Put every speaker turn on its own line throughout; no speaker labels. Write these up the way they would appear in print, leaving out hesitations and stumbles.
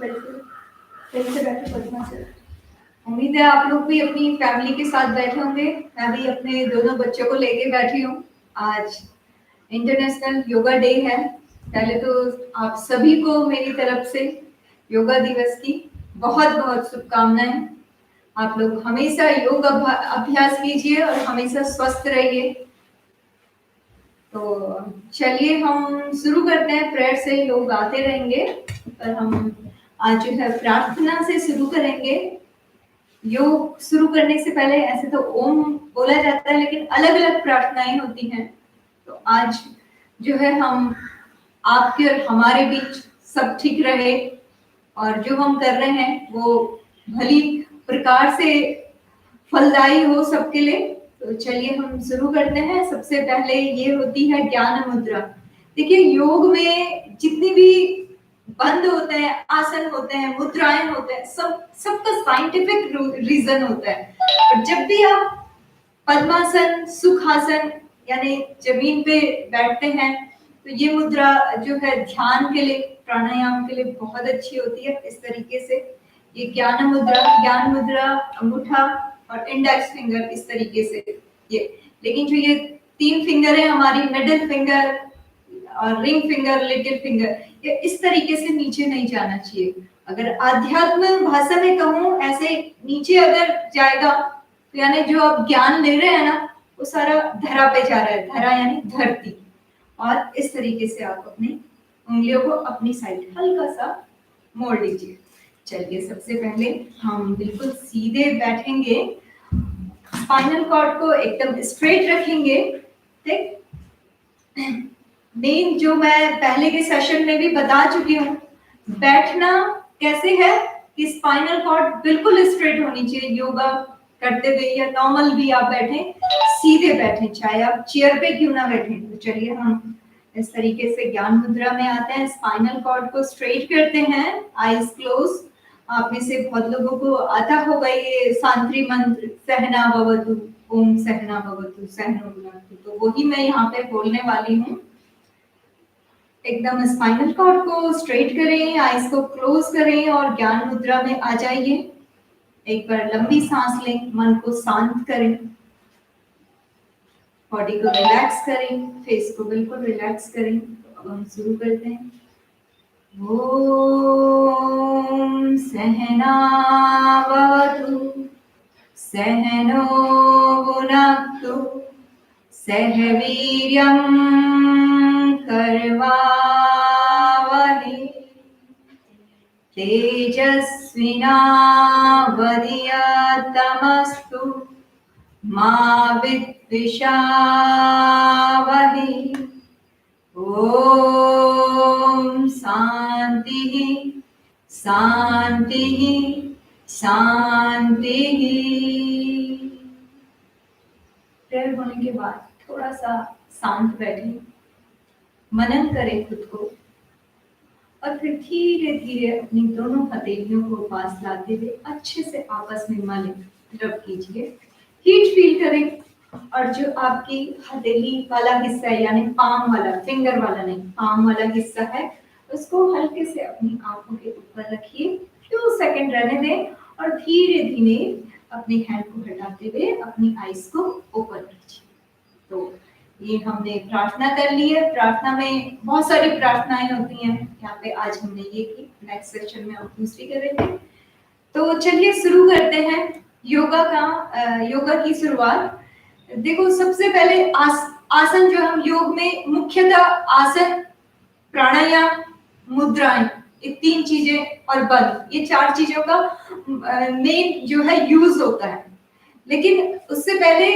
बिल्कुल फिर से बैठे पद्मा सर। उम्मीद है आप लोग भी अपनी फैमिली के साथ बैठे होंगे। मैं भी अपने दोनों बच्चों को लेके बैठी हूँ। आज इंटरनेशनल योगा डे है। पहले तो आप सभी को मेरी तरफ से योगा दिवस की बहुत बहुत शुभकामनाएं। आप लोग हमेशा योग अभ्यास कीजिए और हमेशा स्वस्थ रहिए। तो चलिए हम शुरू करते हैं। प्रेयर से लोग आते रहेंगे और हम आज जो है प्रार्थना से शुरू करेंगे। योग शुरू करने से पहले ऐसे तो ओम बोला जाता है, लेकिन अलग अलग प्रार्थनाएं होती हैं। तो आज जो है हम आपके और हमारे बीच सब ठीक रहे और जो हम कर रहे हैं वो भली प्रकार से फलदायी हो सबके लिए। तो चलिए हम शुरू करते हैं। सबसे पहले ये होती है ज्ञान मुद्रा। देखिए योग में जितनी भी बंद होते हैं, आसन होते हैं, मुद्राएं होते हैं, सबका साइंटिफिक रीजन होता है। और जब भी आप पद्मासन, सुखासन यानी जमीन पे बैठते हैं तो ये मुद्रा जो है ध्यान के लिए, प्राणायाम के लिए बहुत अच्छी होती है। इस तरीके से ये ज्ञान मुद्रा अंगूठा और इंडेक्स फिंगर इस तरीके से ये। लेकिन जो ये 3 फिंगर है हमारी, मिडिल फिंगर और रिंग फिंगर, लिटिल फिंगर, ये इस तरीके से नीचे नहीं जाना चाहिए। अगर आध्यात्म भाषा में कहूँ ऐसे नीचे अगर जाएगा तो यानी जो आप ज्ञान ले रहे हैं ना वो सारा धरा पे जा रहा है। धरा यानी धरती। और इस तरीके से आप अपनी उंगलियों को अपनी साइड हल्का सा मोड़ लीजिए। चलिए सबसे पहले हम बिल्कुल सीधे बैठेंगे, स्पाइनल कॉर्ड को एकदम स्ट्रेट रखेंगे। ठीक, मेन जो मैं पहले के सेशन में भी बता चुकी हूँ, बैठना कैसे है कि स्पाइनल कॉर्ड बिल्कुल स्ट्रेट होनी चाहिए। योगा करते हुए या नॉर्मल भी आप बैठे, सीधे बैठे, चाहे आप चेयर पे क्यों ना बैठे। तो चलिए हम इस तरीके से ज्ञान मुद्रा में आते हैं। स्पाइनल कॉर्ड को स्ट्रेट करते हैं, आईज क्लोज। आप में से बहुत लोगों को आता होगा ये सांत्री मंत्र, सहना भवतु, ओम सहना भवतु, सहनो भुनक्तु। तो वही मैं यहाँ पे बोलने वाली हूँ। एकदम स्पाइनल कॉर्ड को स्ट्रेट करें, आईज को क्लोज करें और ज्ञान मुद्रा में आ जाइए। एक बार लंबी सांस लें, मन को शांत करें, बॉडी को रिलैक्स करें, फेस को बिल्कुल रिलैक्स करें। तो अब हम शुरू करते हैं। ओम सहना भवतु, सहनो भुनक्तु, सह वीर्यं करवावहै, तेजस्विनावधीतमस्तु मा विद्विषावहै। ओम शांति शांति शांति। प्रेयर होने के बाद थोड़ा सा शांत बैठें, मनन करें खुद को और फिर धीरे धीरे अपनी दोनों हथेलियों को पास लाते हुए अच्छे से आपस में मल रब कीजिए। हीट फील करें और जो आपकी हथेली वाला हिस्सा है यानी पाम वाला, फिंगर वाला नहीं, पाम वाला हिस्सा है, उसको हल्के से अपनी आंखों के ऊपर रखिए। फ्यू सेकंड रहने दें और धीरे धीरे अपने हैंड को हटाते हुए अपनी आईज को ओपन कीजिए। तो ये हमने प्रार्थना कर ली है। प्रार्थना में बहुत सारी प्रार्थनाएं होती हैं, यहाँ पे आज हमने ये की, नेक्स्ट सेक्शन में हम दूसरी करेंगे। तो चलिए शुरू करते हैं योगा की शुरुआत। देखो सबसे पहले आसन जो हम योग में मुख्यतः आसन, प्राणायाम, मुद्राएं, ये 3 चीजें और बल, ये 4 चीजों का मेन जो है यूज होता है। लेकिन उससे पहले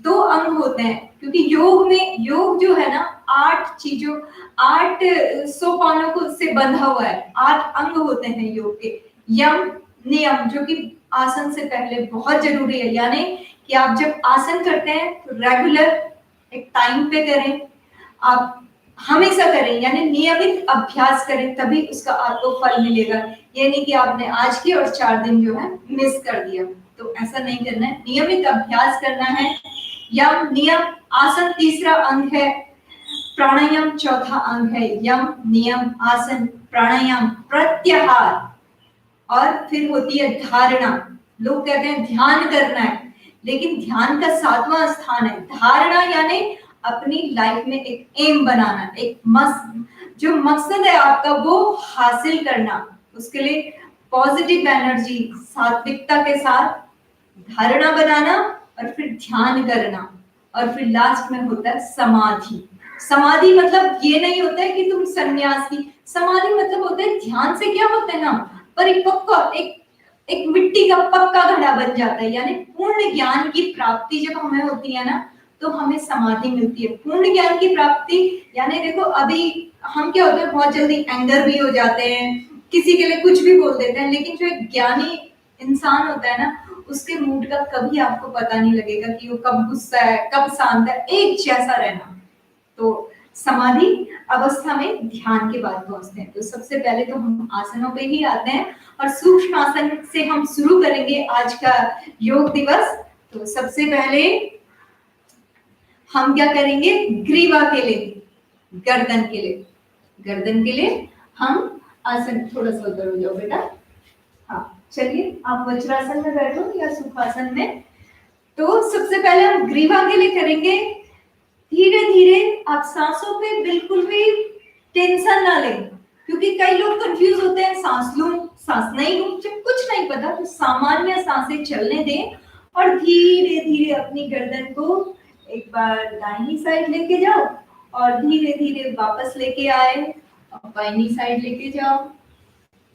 2 अंग होते हैं, क्योंकि योग जो है ना 8 सोपानों को से बंधा हुआ है। 8 अंग होते हैं योग के। यम, नियम, जो कि आसन से पहले बहुत जरूरी है, यानी कि आप जब आसन करते हैं तो रेगुलर एक टाइम पे करें, आप हमेशा करें, यानी नियमित अभ्यास करें, तभी उसका आपको फल मिलेगा। ये नहीं कि आपने आज की और 4 दिन जो है मिस कर दिया, तो ऐसा नहीं करना है। नियमित अभ्यास करना है। यम, नियम, आसन तीसरा अंग है, प्राणायाम चौथा अंग है। यम, नियम, आसन, प्राणायाम, प्रत्याहार, और फिर होती है धारणा। लोग कहते हैं ध्यान करना है, लेकिन ध्यान का 7वां स्थान है धारणा, यानी अपनी लाइफ में एक एम बनाना, एक जो मकसद है आपका वो हासिल करना। उसके लिए पॉजिटिव एनर्जी, सात्विकता के साथ धारणा बनाना और फिर ध्यान करना, और फिर लास्ट में होता है समाधि। समाधि मतलब ये नहीं होता है कि तुम सन्यासी, समाधि मतलब होता है ध्यान से क्या होता है ना, परिपक्व, एक मिट्टी का पक्का घड़ा बन जाता है, यानी पूर्ण ज्ञान की प्राप्ति जब हमें होती है ना तो हमें समाधि मिलती है। पूर्ण ज्ञान की प्राप्ति यानी देखो अभी हम क्या होता है, बहुत जल्दी एंगर भी हो जाते हैं, किसी के लिए कुछ भी बोल देते हैं, लेकिन जो एक ज्ञानी इंसान होता है ना उसके मूड का कभी आपको पता नहीं लगेगा कि वो कब गुस्सा है कब शांत है, एक जैसा रहना। तो समाधि अवस्था में ध्यान के बाद पहुंचते हैं। तो सबसे पहले तो हम आसनों पे ही आते हैं और सूक्ष्म आसन से हम शुरू करेंगे आज का योग दिवस। तो सबसे पहले हम क्या करेंगे, ग्रीवा के लिए, गर्दन के लिए, गर्दन के लिए हम आसन, थोड़ा सा उधर हो जाओ बेटा, हाँ चलिए आप वज्रासन में बैठो या सुखासन में। तो सबसे पहले हम ग्रीवा के लिए करेंगे। धीरे धीरे आप सांसों पे बिल्कुल भी टेंशन ना लें, क्योंकि कई लोग कंफ्यूज होते हैं, सांस लूं सांस नहीं लूं, जब कुछ नहीं पता तो सामान्य सांसें चलने दें और धीरे धीरे अपनी गर्दन को एक बार दाहिनी साइड लेके जाओ और धीरे धीरे वापस लेके आए और बाईं साइड लेके जाओ।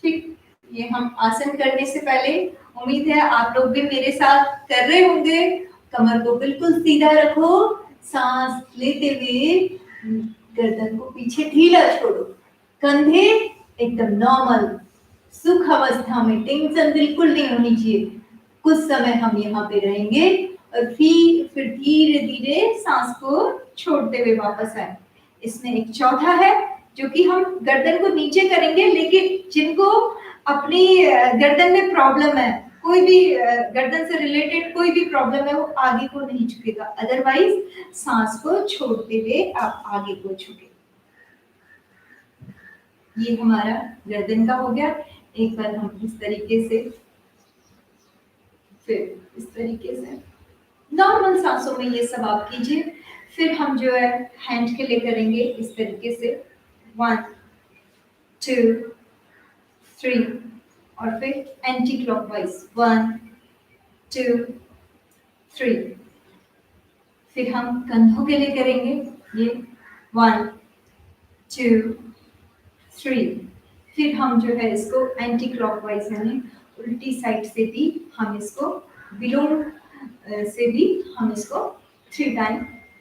ठीक, ये हम आसन करने से पहले उम्मीद है आप लोग भी मेरे साथ कर रहे होंगे। कमर को बिल्कुल सीधा रखो, सांस लेते हुए गर्दन को पीछे ढीला छोड़ो, कंधे एकदम नॉर्मल सुख अवस्था में, टेंशन बिल्कुल नहीं होनी चाहिए। कुछ समय हम यहाँ पे रहेंगे और फिर धीरे धीरे सांस को छोड़ते हुए वापस आए। इसमें एक चौथा है जो कि हम गर्दन को नीचे करेंगे, लेकिन जिनको अपनी गर्दन में प्रॉब्लम है, कोई भी गर्दन से रिलेटेड कोई भी प्रॉब्लम है, वो आगे को नहीं झुकेगा, अदरवाइज सांस को छोड़ते हुए आप आगे को झुके। ये हमारा गर्दन का हो गया। एक बार हम इस तरीके से, फिर इस तरीके से नॉर्मल सांसों में ये सब आप कीजिए। फिर हम जो है हैंड के लिए करेंगे इस तरीके से 1 2 3 और फिर एंटी क्लॉकवाइज 1 2 3। फिर हम कंधों के लिए करेंगे ये 1 2 3। फिर हम जो है इसको एंटी क्लॉकवाइज यानी उल्टी साइड से भी हम इसको, विलोम से भी हम इसको 3 टाइम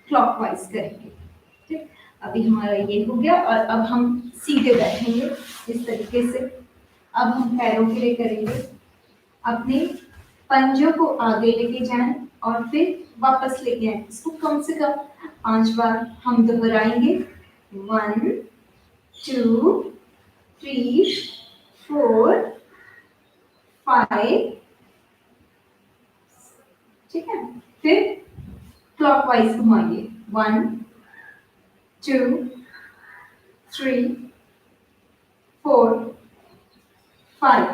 क्लॉकवाइज करेंगे। ठीक, अभी हमारा ये हो गया और अब हम सीधे बैठेंगे इस तरीके से। अब हम पैरों के लिए करेंगे, अपने पंजों को आगे लेके जाएं और फिर वापस लेके आए। इसको कम से कम 5 बार हम दोहराएंगे। 1 2 3 4 5। ठीक है, फिर क्लॉकवाइज घुमाइए 1 2 3 4 5।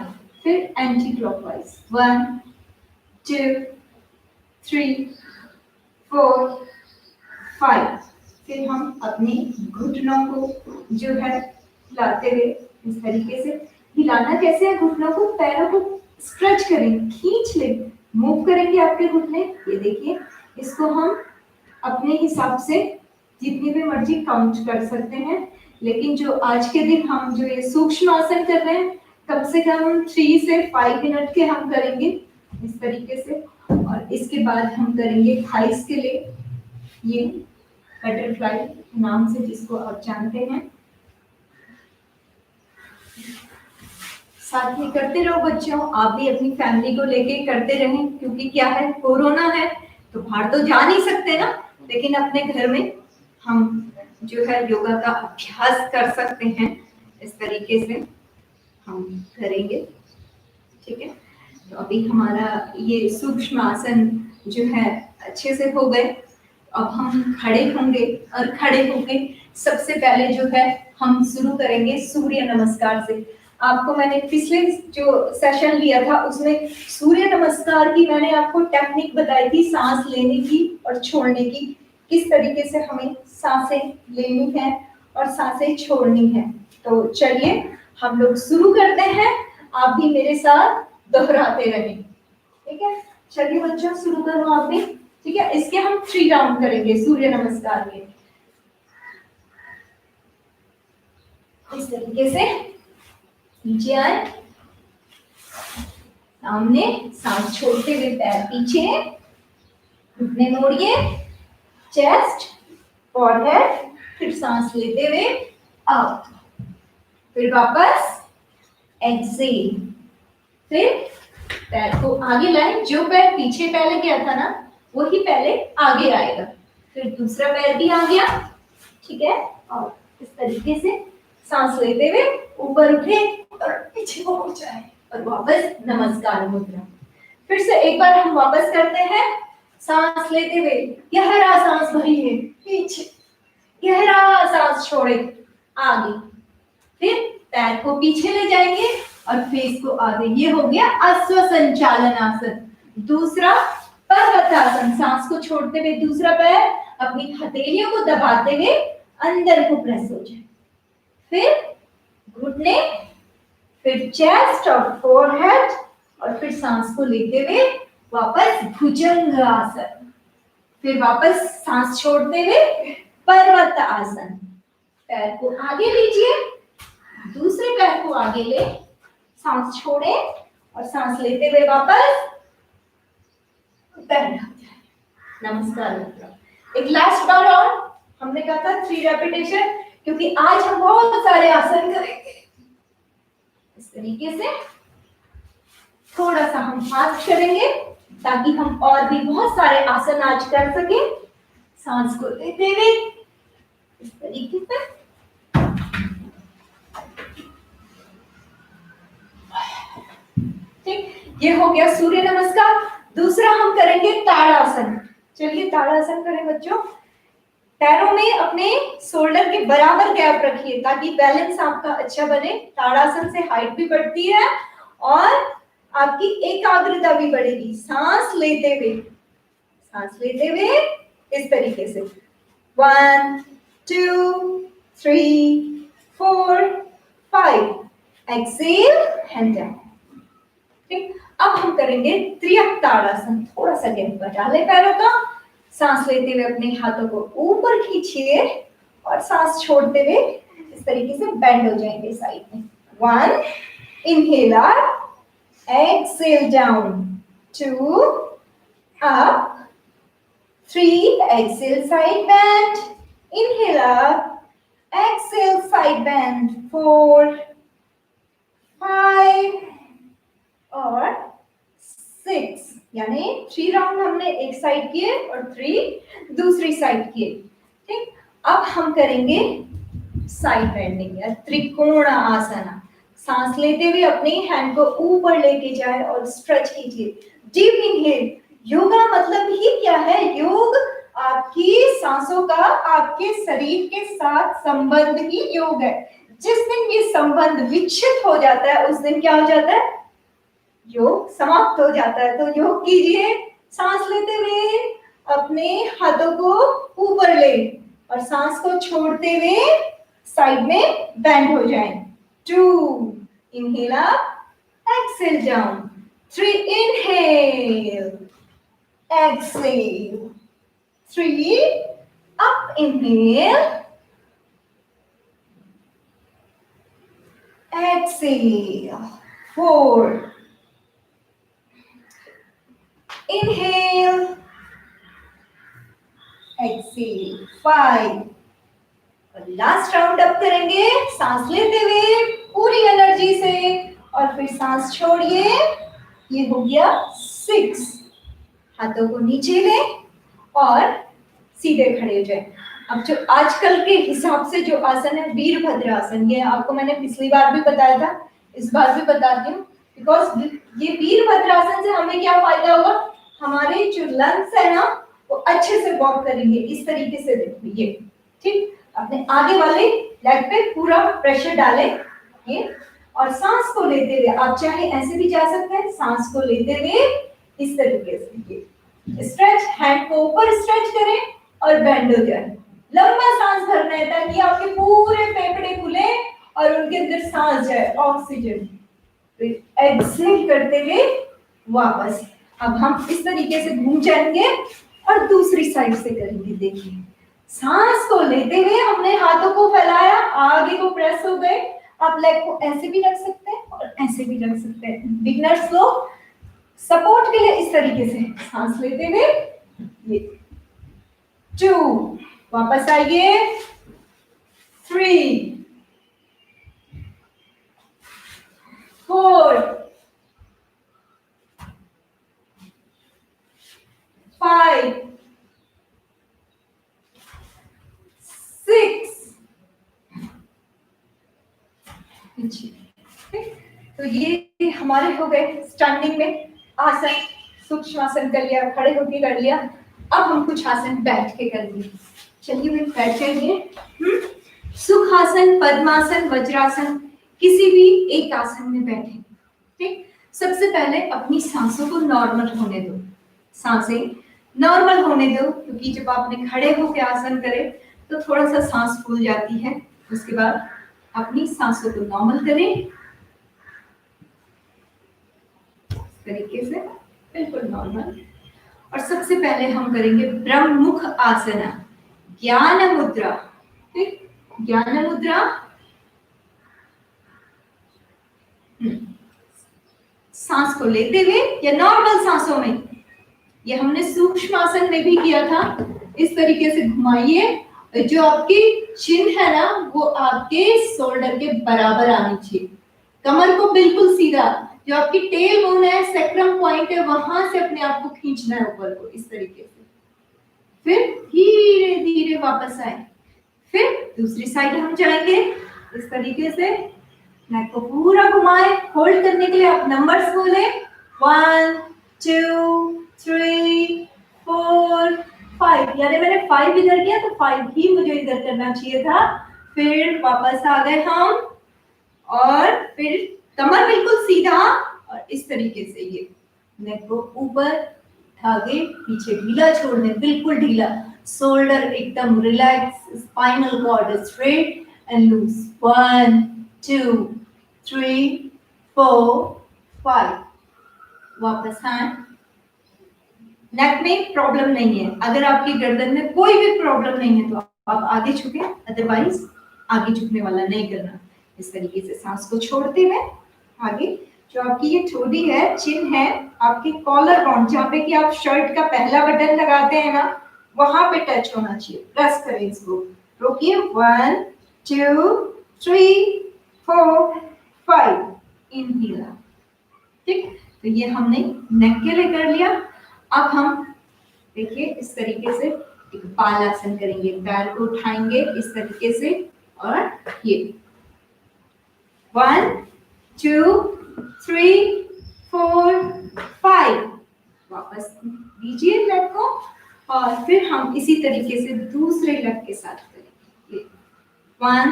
फिर एंटी क्लॉकवाइज 1 2 3 4 5। फिर हम अपने घुटनों को जो है हिलाते हुए इस तरीके से, हिलाना कैसे है, घुटनों को, पैरों को स्ट्रेच करें, खींच लें, मूव करेंगे आपके घुटने। ये देखिए, इसको हम अपने हिसाब से जितनी भी मर्जी काउंट कर सकते हैं, लेकिन जो आज के दिन हम जो ये सूक्ष्म आसन कर रहे हैं, कम से कम 3 से 5 मिनट के हम करेंगे इस तरीके से। और इसके बाद हम करेंगे थाइस के लिए, ये बटरफ्लाई नाम से जिसको आप जानते हैं। साथ में करते रहो बच्चों, आप भी अपनी फैमिली को लेके करते रहें, क्योंकि क्या है, कोरोना है तो बाहर तो जा नहीं सकते ना, लेकिन अपने घर में हम जो है योगा का अभ्यास कर सकते हैं। इस तरीके से हम करेंगे। ठीक है, तो अभी हमारा ये सूक्ष्म आसन जो है अच्छे से हो गए। अब हम खड़े होंगे और खड़े होके सबसे पहले जो है हम शुरू करेंगे सूर्य नमस्कार से। आपको मैंने पिछले जो सेशन लिया था उसमें सूर्य नमस्कार की मैंने आपको टेक्निक बताई थी, सांस लेने की और छोड़ने की, किस तरीके से हमें सांसें लेनी है और सांसें छोड़नी है। तो चलिए हम लोग शुरू करते हैं, आप भी मेरे साथ दोहराते रहें, ठीक है। चलिए बच्चों शुरू करो आप भी, ठीक है। इसके हम 3 राउंड करेंगे सूर्य नमस्कार के। इस तरीके से नीचे आए, सामने, सांस छोड़ते हुए पैर पीछे, घुटने मोड़िए, चेस्ट, फॉरहेड, फिर सांस लेते हुए अप, फिर वापस एक्सेल, फिर पैर को आगे लाएं, जो पैर पीछे पहले गया था ना वही पहले आगे आएगा, फिर दूसरा पैर भी आ गया, ठीक है। और इस तरीके से सांस लेते हुए ऊपर उठे और पीछे को हो जाए और वापस नमस्कार मुद्रा। फिर से एक बार हम वापस करते हैं, सांस लेते हुए गहरा सांस भरिए, पीछे गहरा सांस छोड़े आगे, फिर पैर को पीछे ले जाएंगे और फेस को आगे। ये हो गया अश्व संचालन आसन। दूसरा पर्वतासन, सांस को छोड़ते हुए दूसरा पैर अपनी हथेलियों को दबाते हुए अंदर को प्रेस हो जाए, फिर घुटने, फिर चेस्ट और फोरहेड, और फिर सांस को लेते हुए वापस भुजंग आसन, फिर वापस सांस छोड़ते हुए पर्वत आसन। पैर को आगे लीजिए, दूसरे पैर को आगे ले, सांस छोड़े और सांस लेते हुए वापस बैठ जाए, नमस्कार मुद्रा। एक लास्ट बार और, हमने कहा था 3 रेपिटेशन, क्योंकि आज हम बहुत सारे आसन करेंगे। इस तरीके से थोड़ा सा हम फास्ट करेंगे ताकि हम और भी बहुत सारे आसन आज कर सके। सांस को लेते हुए इस तरीके से, ठीक, ये हो गया सूर्य नमस्कार। दूसरा हम करेंगे ताड़ासन। चलिए ताड़ासन करें बच्चों। पैरों में अपने शोल्डर के बराबर गैप रखिए ताकि बैलेंस आपका अच्छा बने। ताड़ासन से हाइट भी बढ़ती है और आपकी एकाग्रता भी बढ़ेगी। सांस लेते हुए इस तरीके से 1 2 3 4 5, एक्सेल, हैंड डाउन, ठीक। अब हम करेंगे त्रियक ताड़ासन। थोड़ा सा गैप बचा ले पैरों का, सांस लेते हुए अपने हाथों को ऊपर खींचिए और सांस छोड़ते हुए इस तरीके से बेंड हो जाएंगे साइड में। 1, inhale up, exhale down, 2, up, 3, exhale side bend, inhale up, exhale side bend, 4, 5 और 6, यानी 3 राउंड हमने एक साइड किए और 3 दूसरी साइड किए, ठीक। अब हम करेंगे साइड बेंडिंग या त्रिकोण आसन। सांस लेते हुए अपने हैंड को ऊपर लेके जाए और स्ट्रेच कीजिए। Deep inhale. योगा मतलब ही क्या है? योग आपकी सांसों का आपके शरीर के साथ संबंध ही योग है। जिस दिन ये संबंध विच्छिन्न हो जाता है उस दिन क्या हो जाता है? योग समाप्त हो जाता है। तो योग कीजिए, सांस लेते हुए अपने हाथों को ऊपर ले और सांस को छोड़ते हुए साइड में बेंड हो जाएं। 2, inhale up, exhale down, 3, inhale, exhale, 3, up, inhale, exhale, 4, inhale, exhale, 5, और लास्ट राउंड अप करेंगे सांस लेते हुए पूरी एनर्जी से और फिर सांस छोड़िए। ये हो गया 6। हाथों को नीचे लें और सीधे खड़े हो जाए। अब जो आजकल के हिसाब से जो आसन है वीरभद्र आसन, ये आपको मैंने पिछली बार भी बताया था, इस बार भी बताती हूँ। बिकॉज ये वीरभद्र आसन से हमें क्या फायदा होगा? हमारे जो लंग्स है ना वो अच्छे से वर्क करेंगे। इस तरीके से देखो ये, ठीक। अपने आगे वाले लेग पे पूरा प्रेशर डालें, ये और सांस को लेते हुए आप चाहे ऐसे भी जा सकते हैं, सांस को लेते हुए इस तरीके से स्ट्रेच, हैंड को ऊपर स्ट्रेच करें और बेंड हो जाए। लंबा सांस भरना है ताकि आपके पूरे फेफड़े खुले और उनके अंदर सांस जाए, ऑक्सीजन। एक्सहेल करते हुए वापस। अब हम इस तरीके से घूम जाएंगे और दूसरी साइड से करेंगे। देखिए, सांस को लेते हुए हमने हाथों को फैलाया, आगे को प्रेस हो गए। आप लेग को ऐसे भी रख सकते हैं और ऐसे भी रख सकते हैं। बिगनर्स लोग सपोर्ट के लिए इस तरीके से सांस लेते हुए ये 2, वापस आइए 3, 4, 5, 6। तो ये हमारे हो गए स्टैंडिंग में आसन। सूक्ष्म आसन कर लिया, खड़े होके कर लिया। अब हम कुछ आसन बैठ के करेंगे। चलिए वे बैठ जाइए। सुखासन, पद्मासन, वज्रासन, किसी भी एक आसन में बैठे। ठीक, सबसे पहले अपनी सांसों को नॉर्मल होने दो। सांसें नॉर्मल होने दो, क्योंकि जब आपने खड़े होकर आसन करे तो थोड़ा सा सांस फूल जाती है। उसके बाद अपनी सांसों को नॉर्मल करें, इस तरीके से बिल्कुल नॉर्मल। और सबसे पहले हम करेंगे ब्रह्ममुख आसन, ज्ञान मुद्रा। ठीक, ज्ञान मुद्रा। सांस को लेते हुए या नॉर्मल सांसों में, ये हमने सूक्ष्म आसन में भी किया था। इस तरीके से घुमाइए, जो आपकी चिन है ना वो आपके शोल्डर के बराबर आनी चाहिए। कमर को बिल्कुल सीधा, जो आपकी टेल बोन है, सेक्रम पॉइंट है, वहां से अपने आप को खींचना है ऊपर को, इस तरीके से। फिर धीरे धीरे वापस आए। फिर दूसरी साइड हम जाएंगे इस तरीके से। नेक को पूरा घुमाए। होल्ड करने के लिए आप नंबर्स बोले 1, 2, 3, 4, 5। यानी मैंने 5 इधर किया तो 5 ही मुझे इधर करना चाहिए था। फिर वापस आ गए हम और फिर कमर बिल्कुल सीधा और इस तरीके से ये नेक को ऊपर आगे पीछे ढीला छोड़ने, बिल्कुल ढीला। शोल्डर एकदम relax, spinal cord straight and loose. 1, 2, 3, 4, 5। वापस हैंड। नेक में प्रॉब्लम नहीं है, अगर आपकी गर्दन में कोई भी प्रॉब्लम नहीं है तो आप आगे झुके, अदरवाइज आगे झुकने वाला नहीं करना। इस तरीके से सांस को छोड़ते हुए आगे, जो आपकी ये ठोड़ी है, चिन है, आपकी कॉलर बोन, जहाँ पे कि आप शर्ट का पहला बटन लगाते हैं ना, वहां पे टच होना चाहिए। प्रेस करें इसको, रोकिए। 1, 2, 3, 4, 5। इनहेल। ठीक, तो ये हमने नेक के लिए कर लिया। अब हम देखिए इस तरीके से एक बाल आसन करेंगे। पैर को उठाएंगे इस तरीके से और ये 1, 2, 3, 4, 5। वापस दीजिए लेग को और फिर हम इसी तरीके से दूसरे लेग के साथ करेंगे। 1,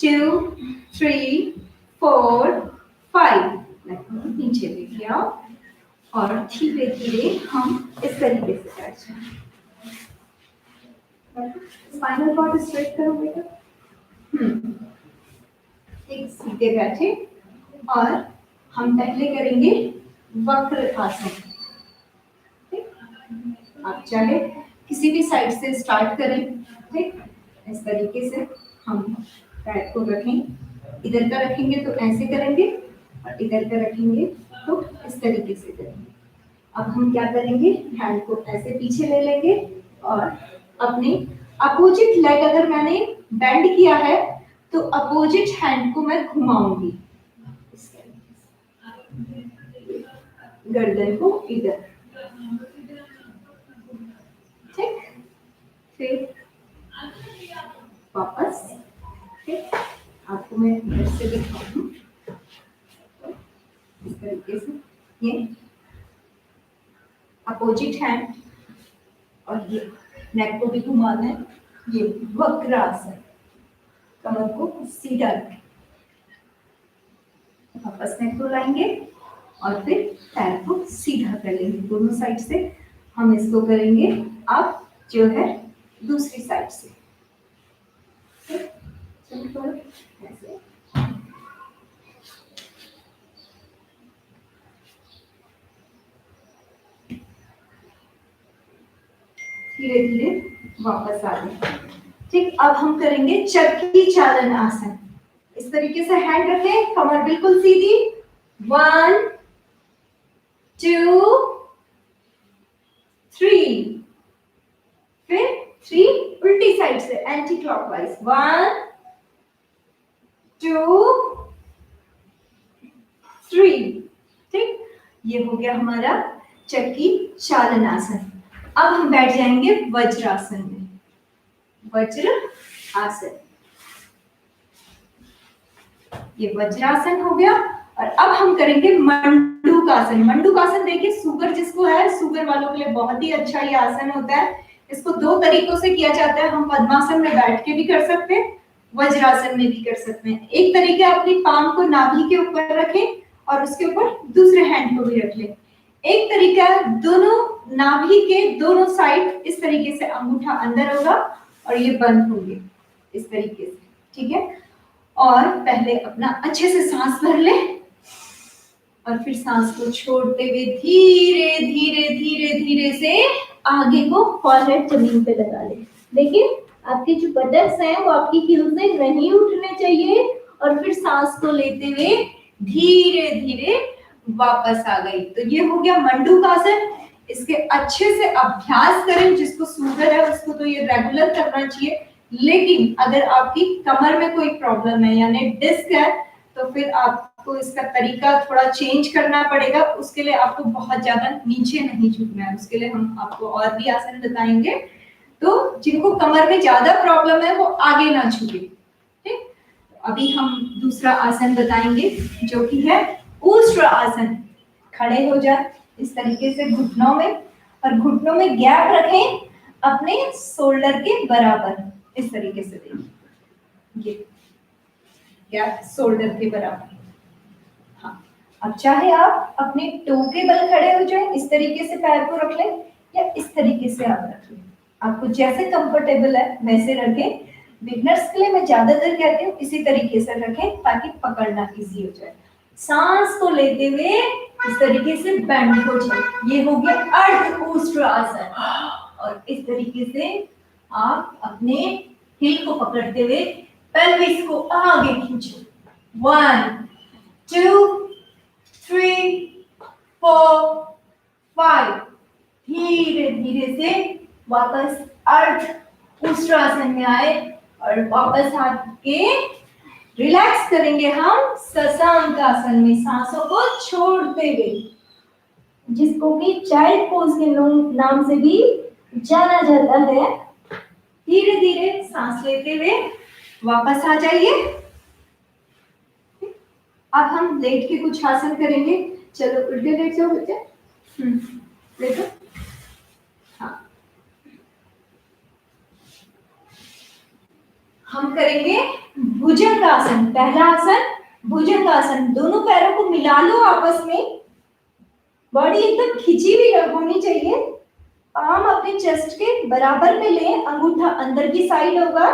2, 3, 4, 5। लेग को नीचे लेके आओ और धीरे धीरे हम इस तरीके से बैठ जाएं। स्पाइनल कॉर्ड स्ट्रेट करो बेटा। एक सीधे बैठे और हम पहले करेंगे वक्र आसन। ठीक, आप चाहे किसी भी साइड से स्टार्ट करें। ठीक, इस तरीके से हम पैर को रखें। इधर का रखेंगे तो ऐसे करेंगे और इधर का रखेंगे तो इस तरीके से करेंगे। अब हम क्या करेंगे, हैंड को ऐसे पीछे ले लेंगे और अपने अपोजिट लेग, अगर मैंने बेंड किया है तो अपोजिट हैंड को मैं घुमाऊंगी इस तरीके से, गर्दन को इधर। ठीक, फिर वापस। ठीक, आपको मैं इधर से दिखाऊं इस तरीके से। ये अपोजिट हैंड और ये नेक को भी घुमाना है। ये वक्रासन, कमर को सीधा रखें। वापस नेक को लाएंगे और फिर पैर को सीधा कर लेंगे दोनों साइड से। हम इसको करेंगे अब जो है दूसरी साइड से। ऐसे धीरे धीरे वापस आ गए। ठीक, अब हम करेंगे चक्की चालन आसन। इस तरीके से हैंड रखें, कमर बिल्कुल सीधी। 1 2 3, फिर 3 उल्टी साइड से एंटी क्लॉकवाइज। 1 2 3। ठीक, ये हो गया हमारा चक्की चालन आसन। अब हम बैठ जाएंगे वज्रासन में। वज्र आसन, ये वज्रासन हो गया। और अब हम करेंगे मंडूकासन। मंडूकासन देखिए, शुगर जिसको है, शुगर वालों के लिए बहुत ही अच्छा ये आसन होता है। इसको 2 तरीकों से किया जाता है। हम पद्मासन में बैठ के भी कर सकते हैं, वज्रासन में भी कर सकते हैं। एक तरीका अपनी पाम को नाभि के ऊपर रखें और उसके ऊपर दूसरे हैंड को भी रख लें। एक तरीका दोनों नाभि के दोनों साइड इस तरीके से अंगूठा अंदर होगा और ये बंद होंगे इस तरीके से। ठीक है, और पहले अपना अच्छे से सांस भर ले और फिर सांस को छोड़ते हुए धीरे धीरे धीरे धीरे से आगे को फॉरहेड जमीन पे लगा ले। देखिए, आपके जो बटक्स हैं वो आपकी हील से नहीं उठने चाहिए। और फिर सांस को लेते हुए धीरे धीरे वापस आ गई। तो ये हो गया मंडूकासन। इसके अच्छे से अभ्यास करें। जिसको शुगर है उसको तो ये रेगुलर करना चाहिए, लेकिन अगर आपकी कमर में कोई प्रॉब्लम है यानी डिस्क है तो फिर आपको इसका तरीका थोड़ा चेंज करना पड़ेगा। उसके लिए आपको बहुत ज्यादा नीचे नहीं झुकना है, उसके लिए हम आपको और भी आसन बताएंगे। तो जिनको कमर में ज्यादा प्रॉब्लम है वो आगे ना झुके। ठीक, अभी हम दूसरा आसन बताएंगे जो कि है ऊष्ट्र आसन। खड़े हो जाए इस तरीके से घुटनों में, और घुटनों में गैप रखें अपने शोल्डर के बराबर। इस तरीके से देखिए, ये गैप शोल्डर के बराबर। हाँ, अब चाहे आप अपने टो के बल खड़े हो जाए, इस तरीके से पैर को रख लें या इस तरीके से आप रख लें। आपको जैसे कंफर्टेबल है वैसे रखें। बिगनर्स के लिए मैं ज्यादातर कहती हूँ इसी तरीके से रखें ताकि पकड़ना इजी हो जाए। सांस को लेते हुए इस तरीके से बेंड हो जाए। ये हो गया अर्ध ऊष्ट्र आसन। और इस तरीके से आप अपने हिल को पकड़ते हुए पेल्विस को आगे खींचो। 1 2 3 4 5। धीरे धीरे से वापस अर्ध ऊष्ट्रासन में आए और वापस आके रिलैक्स करेंगे हम शशांक आसन में, सांसों को छोड़ते हुए, जिसको कि चाइल्ड पोज के नाम से भी जाना जाता है। धीरे धीरे सांस लेते हुए वापस आ जाइए। अब हम लेट के कुछ आसन करेंगे। चलो उल्टे लेट जाओ बच्चे। लेटो। हाँ, हम करेंगे भुजंगासन। पहला आसन भुजंगासन। दोनों पैरों को मिला लो आपस में। बॉडी एकदम खिंची हुई होनी चाहिए। पाम अपने चेस्ट के बराबर में लें, अंगूठा अंदर की साइड होगा।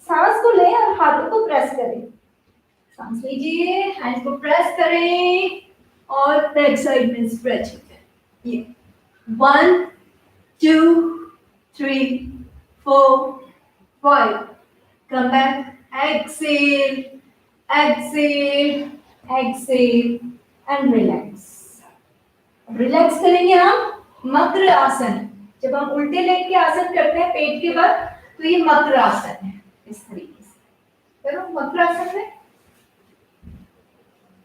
सांस को लें और हाथों को प्रेस करें। सांस लीजिए, हैंड को प्रेस करें और बैक साइड में स्ट्रेच करें। ये 1 2 3 4 5। Come back. Exhale, exhale, exhale, and relax. Relax करेंगे हम मकर आसन। जब हम उल्टे लेट के आसन करते हैं पेट के बल, तो ये मकर आसन है। इस तरीके से करो मकर आसन में।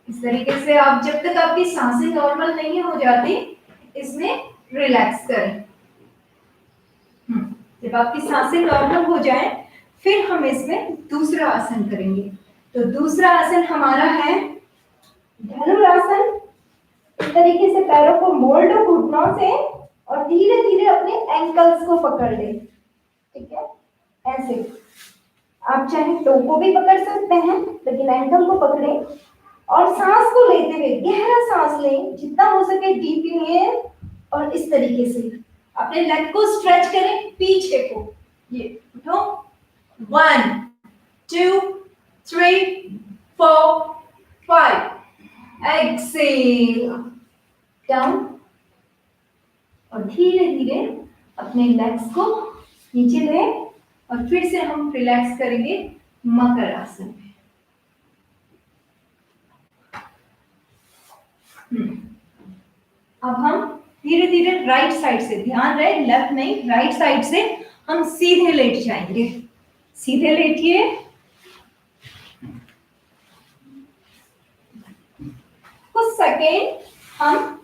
इस तरीके से आप जब तक आपकी सांसें नॉर्मल नहीं हो जाती, इसमें रिलैक्स करें। जब आपकी सांसें नॉर्मल हो जाए फिर हम इसमें दूसरा आसन करेंगे। तो दूसरा आसन हमारा है धनुरासन। इस तरीके से पैरों को मोड़ लो घुटनों से और धीरे धीरे अपने एंकल्स को पकड़ ले। ठीक है, ऐसे आप चाहे टो को भी पकड़ सकते हैं, लेकिन एंकल को पकड़े
और सांस को लेते हुए गहरा सांस लें, जितना हो सके डीप इनहेल, और इस तरीके से
अपने लेग को स्ट्रेच करें पीछे को, ये उठो, 1 2 3 4 5, एक्सेल डाउन,
और धीरे धीरे अपने लेग्स को नीचे लें,
और फिर से हम रिलैक्स करेंगे मकर आसन में। अब हम धीरे धीरे राइट साइड से, ध्यान रहे लेफ्ट नहीं, राइट साइड से हम सीधे लेट जाएंगे। सीधे लेटिए, कुछ सेकेंड हम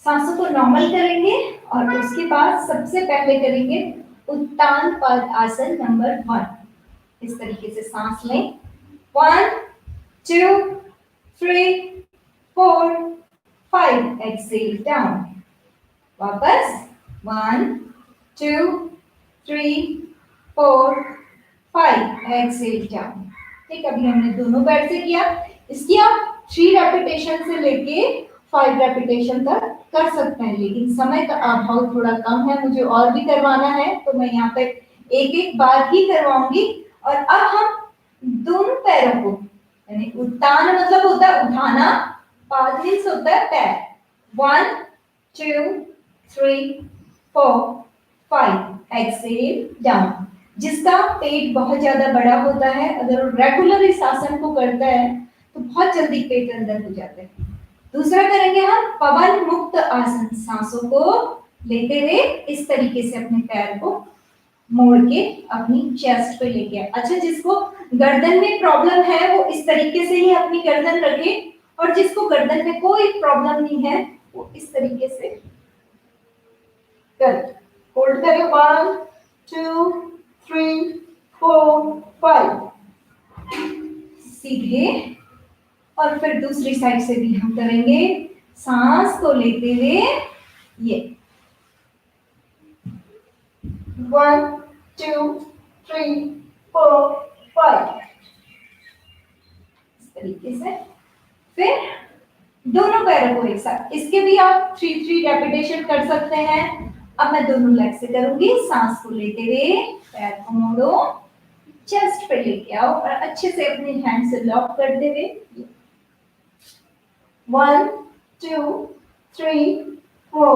सांसों को नॉर्मल करेंगे और उसके बाद सबसे पहले करेंगे उत्तान पद आसन नंबर 1। इस तरीके से सांस लें, 1 2 3 4 5, एक्सेल डाउन, वापस 1 2 3 4 5, एक्सेल डाउन। ठीक, अभी हमने दोनों पैर से किया, इसकी आप 3 रेपिटेशन से लेके 5 रेपिटेशन तक कर सकते हैं, लेकिन समय का अभाव थोड़ा कम है, मुझे और भी करवाना है, तो मैं यहाँ पे एक एक बार ही करवाऊंगी। और अब हम दोनों पैरों को, यानी उत्तान मतलब होता है उठाना, पादरीस होता है पैर, 1 2 3 4 5, एक्सेल डाउन। जिसका पेट बहुत ज्यादा बड़ा होता है, अगर वो रेगुलर इस आसन को करता है तो बहुत जल्दी पेट अंदर हो जाता है। दूसरा करेंगे हम पवन मुक्त आसन, सांसों को लेते हुए इस तरीके से अपने पैर को मोड़ के अपनी चेस्ट पे लेके आए। अच्छा, जिसको गर्दन में प्रॉब्लम है वो इस तरीके से ही अपनी गर्दन रखे, और जिसको गर्दन में कोई प्रॉब्लम नहीं है वो इस तरीके से कर होल्ड करें, 1 2 3 4 5, सीधे। और फिर दूसरी साइड से भी हम करेंगे, सांस को लेते हुए ये 1 2 3 4 5, इस तरीके से। फिर दोनों पैरों को एक साथ, इसके भी आप 3 रेपिटेशन कर सकते हैं। अब मैं दोनों लेग से करूंगी, सांस को लेते हुए पैर को मोड़ो, चेस्ट पे लेके आओ और अच्छे से अपने हैंड से लॉक करते हुए 1 2 3 4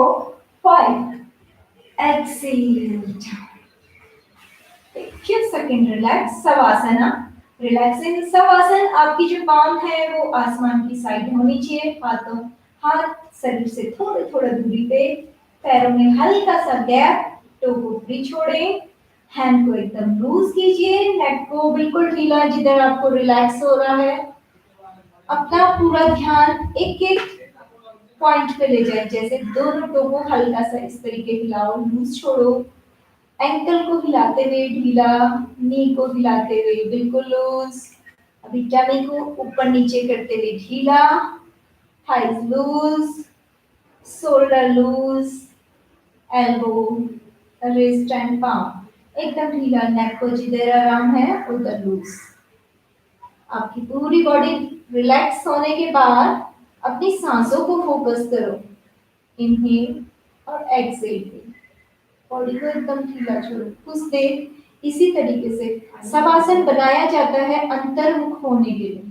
5, एक्सेल। एक सेकंड रिलैक्स, सवासना। रिलैक्सिंग सवासन, आपकी जो पाम है वो आसमान की साइड होनी चाहिए, हाथ शरीर से थोड़े थोड़े दूरी पे, पैरों में हल्का सा गैप, टो को फ्री छोड़ें, हैंड को एकदम लूज कीजिए, नेक को बिल्कुल ढीला जिधर आपको रिलैक्स हो रहा है। अपना पूरा ध्यान एक एक पॉइंट पे ले जाए, जैसे दोनों टो को हल्का सा इस तरीके हिलाओ, लूज छोड़ो, एंकल को हिलाते हुए ढीला, नी को हिलाते हुए बिल्कुल लूज, अभी टमी को ऊपर नीचे करते हुए ढीला, thighs loose, shoulder loose, elbow, wrist and palm एकदम ढीला, नेक को जिधर आराम है उधर लूज। आपकी पूरी बॉडी रिलैक्स होने के बाद अपनी सांसों को फोकस करो, इनहेल और एक्सहेल पे, बॉडी को एकदम ढीला छोड़ो। कुछ देर इसी तरीके से शवासन बनाया जाता है अंतर्मुख होने के लिए,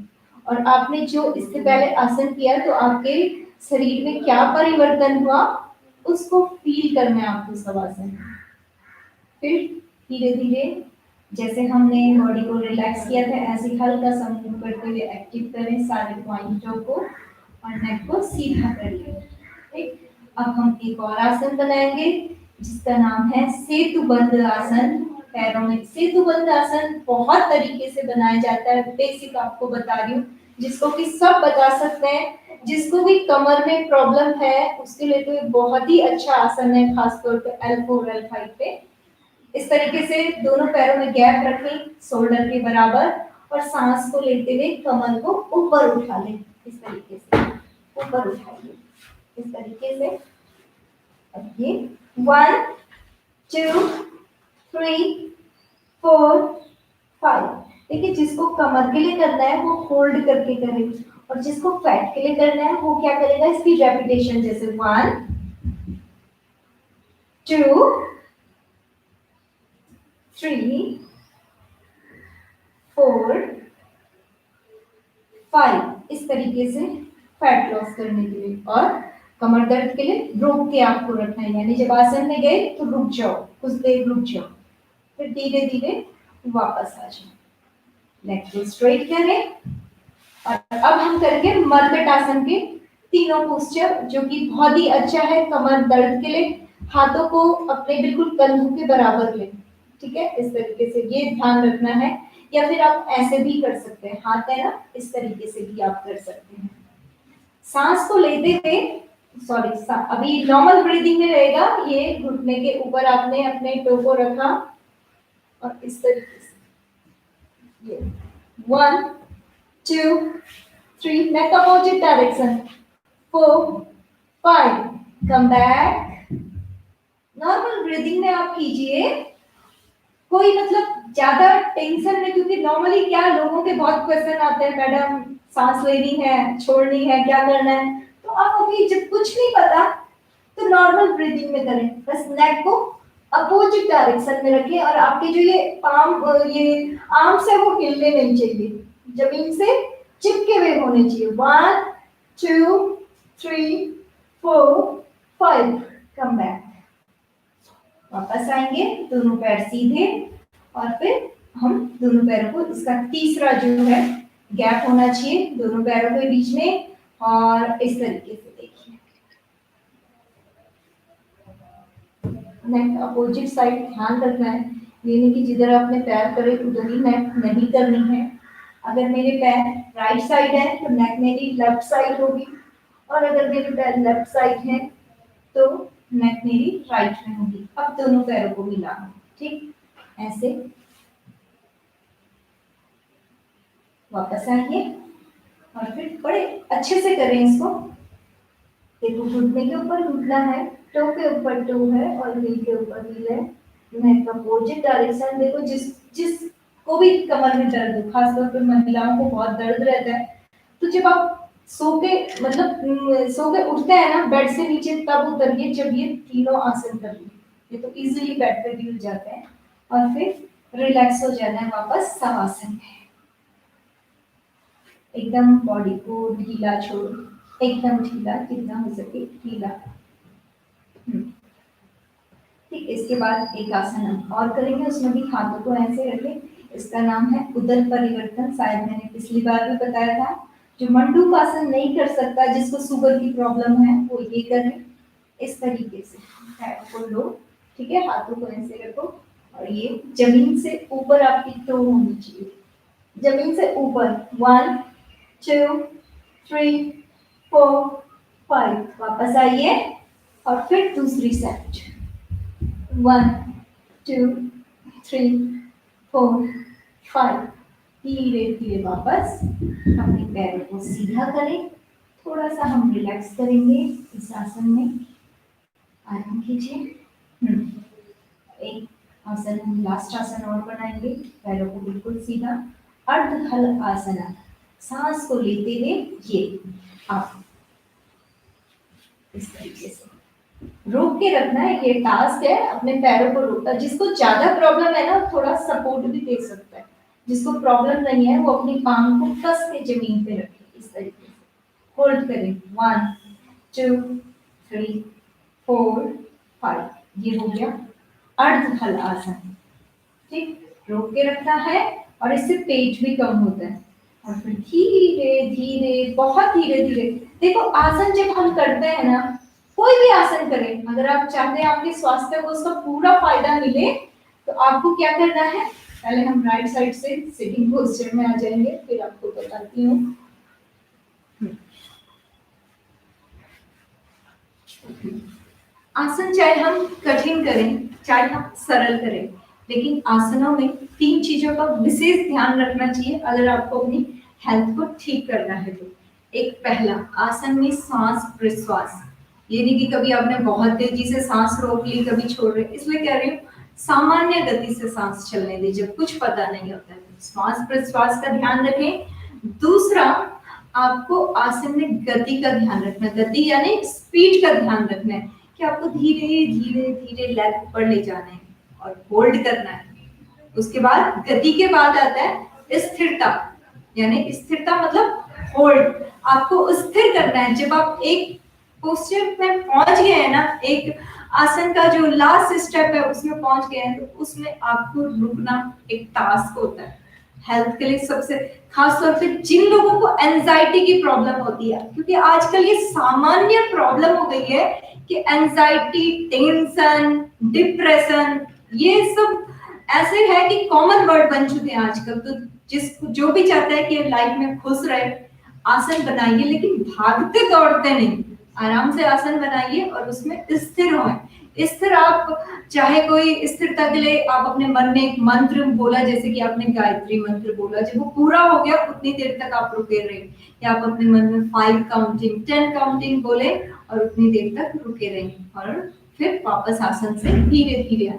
और आपने जो इससे पहले आसन किया तो आपके शरीर में क्या परिवर्तन हुआ उसको फील करना है आपको शवासन। फिर धीरे धीरे जैसे हमने बॉडी को रिलैक्स किया था ऐसे हल्का सा मूव करते हुए एक्टिव करें सारे पॉइंटों को और नेक को सीधा कर लें। ठीक, अब हम एक और आसन बनाएंगे जिसका नाम है सेतुबंध आसन। पैरों में सेतुबंध आसन बहुत तरीके से बनाया जाता है, बेसिक आपको बता रही हूँ जिसको कि सब बता सकते हैं। जिसको भी कमर में प्रॉब्लम है उसके लिए तो ये बहुत ही अच्छा आसन है, खासतौर पे L4 L5 पे। इस तरीके से दोनों पैरों में गैप रखें शोल्डर के बराबर और सांस को लेते हुए कमर को ऊपर उठा लें, इस तरीके से ऊपर उठाइए इस तरीके से। अब ये 1 2 3 4 5,
देखिए जिसको कमर के लिए करना है वो होल्ड करके करे, और जिसको फैट के लिए करना है वो क्या करेगा, इसकी रेपिटेशन, जैसे 1 2 3 4 5, इस तरीके से फैट लॉस करने के लिए। और कमर दर्द के लिए रोक के आपको रखना है, यानी जब आसन में गए तो रुक जाओ, कुछ देर रुक जाओ, फिर धीरे धीरे वापस आ जाओ। लेग को स्ट्रेट करें। और अब हम करेंगे मरकट आसन के तीनों पोस्चर, जो कि बहुत ही अच्छा है कमर दर्द के लिए। हाथों को अपने बिल्कुल कंधों के बराबर लें, ठीक है, इस तरीके से, ये ध्यान रखना है। या फिर आप ऐसे भी कर सकते हैं, हाथ है ना, इस तरीके से भी आप कर सकते हैं। सांस को लेते हुए, सॉरी, अभी नॉर्मल ब्रीदिंग में रहेगा, ये घुटने के ऊपर आपने अपने टो को रखा और इस तरीके से, ये 1 2 3, neck opposite direction, 4 5, come back। Normal breathing में आप कीजिए, कोई मतलब ज्यादा टेंशन नहीं, क्योंकि नॉर्मली क्या लोगों के बहुत क्वेश्चन आते हैं, मैडम सांस लेनी है, छोड़नी है, क्या करना है। तो आप अभी जब कुछ नहीं पता तो नॉर्मल ब्रीदिंग में करें, बस नेक को अपोजिट डायरेक्शन में रखें, और आपके जो ये पाम, ये आर्म्स है वो हिलने नहीं चाहिए, जमीन से चिपके हुए होने चाहिए। 1 2 3 4 5, कम बैक। वापस आएंगे, दोनों पैर सीधे, और फिर हम दोनों पैरों को, इसका तीसरा जो है गैप होना चाहिए दोनों पैरों के बीच में, और इस तरीके से देखिए, नेक अपोजिट साइड ध्यान रखना है, ये नहीं कि जिधर आपने पैर करे उधर ही नेक नहीं करनी है। अगर मेरे पैर राइट साइड है तो नेक मेरी लेफ्ट साइड होगी, और अगर मेरे पैर लेफ्ट साइड है तो नेक मेरी राइट में होगी। अब दोनों पैरों को मिलाना, ठीक, ऐसे। वापस आइए, और फिर बड़े अच्छे से करें इसको। देखो घुटने के ऊपर घुटना है, टो के ऊपर टो है, और हील के ऊपर हील है। नेक अपोजिट डायरेक्शन, देखो जिस जिस को भी कमर में दर्द हो, खासतौर पर महिलाओं को बहुत दर्द रहता है, तो जब आप सो के, मतलब सो के उठते हैं ना बेड से नीचे, तब उतरिए जब ये तीनों आसन कर लिए, ये तो इजीली बेड पे भी हो जाते हैं। और फिर रिलैक्स हो जाना है वापस शवासन में, एकदम बॉडी को ढीला छोड़ो, एकदम ढीला, जितना हो सके ढीला। ठीक, इसके बाद एक आसन हम और करेंगे, उसमें भी हाथों को ऐसे रखें। इसका नाम है उदर परिवर्तन, शायद मैंने पिछली बार भी बताया था। जो मंडूक आसन नहीं कर सकता, जिसको शुगर की प्रॉब्लम है, वो ये करें, इस तरीके से पैरों को लो, ठीक है, हाथों को ऐसे रखो, और ये जमीन से ऊपर आपकी टो होनी चाहिए, जमीन से ऊपर। 1 2 3 4 5, वापस आइए, और फिर दूसरी साइड, 1 2 3 4 5, धीरे धीरे वापस अपने पैरों को सीधा करें। थोड़ा सा हम रिलैक्स करेंगे इस आसन में, आराम कीजिए। एक आसन, हम लास्ट आसन और बनाएंगे, पैरों को बिल्कुल सीधा, अर्ध हल आसना। सांस को लेते हुए ये आप इस तरीके से रोक के रखना है, ये टास्क है, अपने पैरों को रोकना। जिसको ज्यादा प्रॉब्लम है ना, थोड़ा सपोर्ट भी दे सकता है, जिसको प्रॉब्लम नहीं है वो अपनी पाम को कस के जमीन पे रखे, इस तरीके से होल्ड करें। 1 2 3 4 5, ये हो गया अर्ध हल आसन, ठीक, रोक के रखना है, और इससे पेट भी कम होता है। और फिर धीरे धीरे, बहुत धीरे धीरे, देखो आसन जब हम करते हैं ना, कोई भी आसन करें, अगर आप चाहते हैं आपके स्वास्थ्य को उसका पूरा फायदा मिले, तो आपको क्या करना है, पहले हम राइट साइड से सिटिंग पोस्चर में आ जाएंगे, फिर आपको बताती हूँ। आसन चाहे हम कठिन करें, चाहे हम सरल करें, लेकिन आसनों में 3 चीजों का विशेष ध्यान रखना चाहिए अगर आपको अपनी हेल्थ को ठीक करना है तो। एक, पहला, आसन में सांस प्रश्वास, ये नहीं कि कभी आपने बहुत तेजी से सांस रोक ली, कभी छोड़ रहे, इसलिए कह रही हूँ सामान्य गति से सांस चलने दीजिए, कुछ पता नहीं होता है।
श्वास प्रश्वास का ध्यान रखें। दूसरा, आपको आसन में गति का ध्यान रखना है, गति यानी स्पीड का ध्यान रखना है कि आपको धीरे धीरे धीरे लेग ऊपर ले जाना है और होल्ड करना है। उसके बाद गति के बाद आता है स्थिरता, यानी स्थिरता मतलब होल्ड, आपको स्थिर करना है। जब आप एक पोस्चर में पहुंच गए हैं ना, एक आसन का जो लास्ट स्टेप है उसमें पहुंच गए हैं, तो उसमें आपको रुकना एक टास्क होता है। हेल्थ के लिए सबसे खास तौर पे जिन लोगों को एंजाइटी की प्रॉब्लम होती है, क्योंकि आजकल ये सामान्य प्रॉब्लम हो गई है कि एंजाइटी, टेंशन, डिप्रेशन, ये सब ऐसे है कि कॉमन वर्ड बन चुके हैं आजकल। तो जो भी चाहता है कि लाइफ में खुश रहे, आसन बनाइए, लेकिन भागते दौड़ते नहीं, आराम से आसन बनाइए और उसमें स्थिर हों। स्थिर, आप चाहे कोई स्थिरता के लिए आप अपने मन में एक मंत्र बोला, जैसे कि आपने गायत्री मंत्र बोला, जब वो पूरा हो गया उतनी देर तक आप रुके रहे, या आप अपने मन में 5 काउंटिंग 10 काउंटिंग बोले और उतनी देर तक रुके रहे, और फिर वापस आसन से धीरे धीरे आए।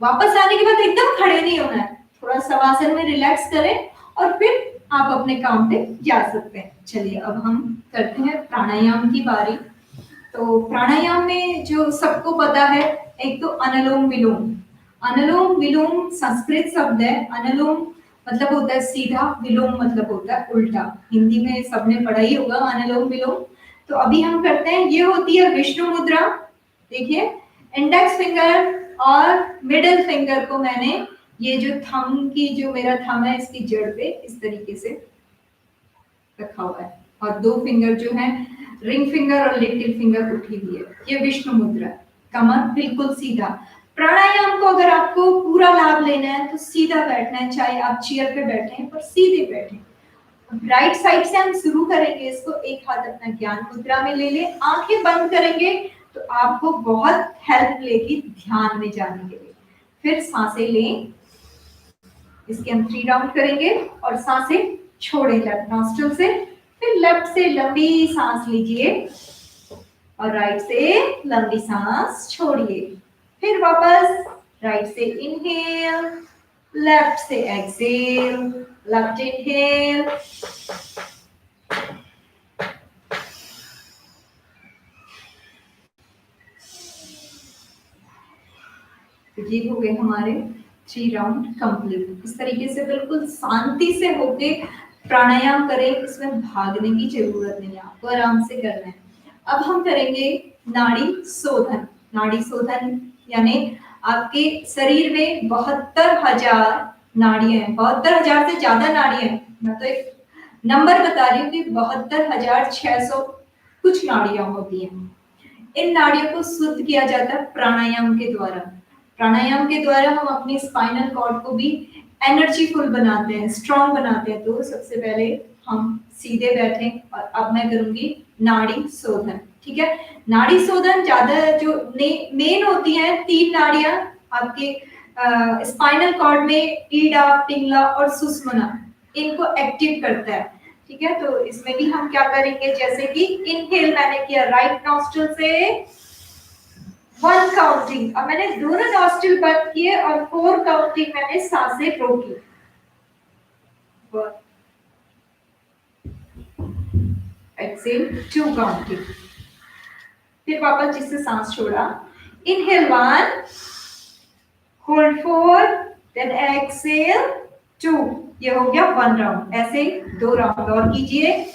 वापस आने के बाद एकदम खड़े नहीं होना है, थोड़ा शवासन में रिलैक्स करें और फिर आप अपने काम पे जा सकते हैं। चलिए अब हम करते हैं प्राणायाम की बारी। तो प्राणायाम में जो सबको पता है, एक तो अनुलोम विलोम। अनुलोम विलोम संस्कृत शब्द है। अनुलोम मतलब होता है सीधा, विलोम मतलब होता है उल्टा। हिंदी में सबने पढ़ा ही होगा अनुलोम विलोम। तो अभी हम करते हैं, ये होती है विष्णु मुद्रा। देखिए, इंडेक्स फिंगर और मिडिल फिंगर को मैंने ये जो थंब की, जो मेरा थंब है इसकी जड़ पे इस तरीके से रखा हुआ है, और 2 फिंगर जो है रिंग फिंगर और लिटिल फिंगर उठी हुई है, ये विष्णु मुद्रा। कमर बिल्कुल सीधा। प्राणायाम को अगर आपको पूरा लाभ लेना है तो सीधा बैठना है, चाहे आप चेयर पे बैठे हैं पर सीधे बैठे। राइट साइड से हम शुरू करेंगे इसको। एक हाथ अपना ज्ञान मुद्रा में ले ले, आंखें बंद करेंगे तो आपको बहुत हेल्प लेगी ध्यान में जाने के लिए। फिर सांसें लें, इसके हम 3 राउंड करेंगे और सांसें छोड़ें लेफ्ट नॉस्ट्रिल से। फिर लेफ्ट से लंबी सांस लीजिए और राइट से लंबी सांस छोड़िए। फिर वापस राइट से इनहेल, लेफ्ट से एक्सहेल, लेफ्ट इनहेल, ये हो गए हमारे 3 राउंड कंप्लीट। इस तरीके से बिल्कुल शांति से होके प्राणायाम करें, इसमें भागने की जरूरत नहीं है, आपको आराम से करना है। अब हम करेंगे नाड़ी शोधन। नाड़ी शोधन यानी आपके शरीर में 72,000 नाड़ियां हैं, 72,000 से ज्यादा नाड़ियां हैं। मैं तो एक नंबर बता रही हूँ कि 72,600 कुछ नाड़ियां होती हैं। इन नाड़ियों को शुद्ध किया जाता है प्राणायाम के द्वारा। प्राणायाम के द्वारा हम अपनी स्पाइनल कॉर्ड को भी एनर्जीफुल बनाते हैं, स्ट्रॉन्ग बनाते हैं। तो सबसे पहले हम सीधे बैठें और अब मैं करूंगी नाड़ी शोधन, ठीक है। नाड़ी शोधन ज्यादा जो मेन होती हैं 3 नाड़ियां आपके स्पाइनल कॉर्ड में, ईडा, पिंगला और सुषुम्ना, इनको एक्टिव करता है, ठीक है। तो इसमें भी हम क्या करेंगे, जैसे कि इनहेल मैंने किया राइट नॉस्ट्रिल से 1 काउंटिंग, अब मैंने दोनों नॉस्ट्रिल बंद किए और 4 काउंटिंग मैंने सांसें रोकी। Exhale 2 counting. फिर वापस जिससे सांस छोड़ा, इनहेल 1, होल्ड 4, देन एक्सेल 2। ये हो गया 1 राउंड। ऐसे 2 राउंड और कीजिए।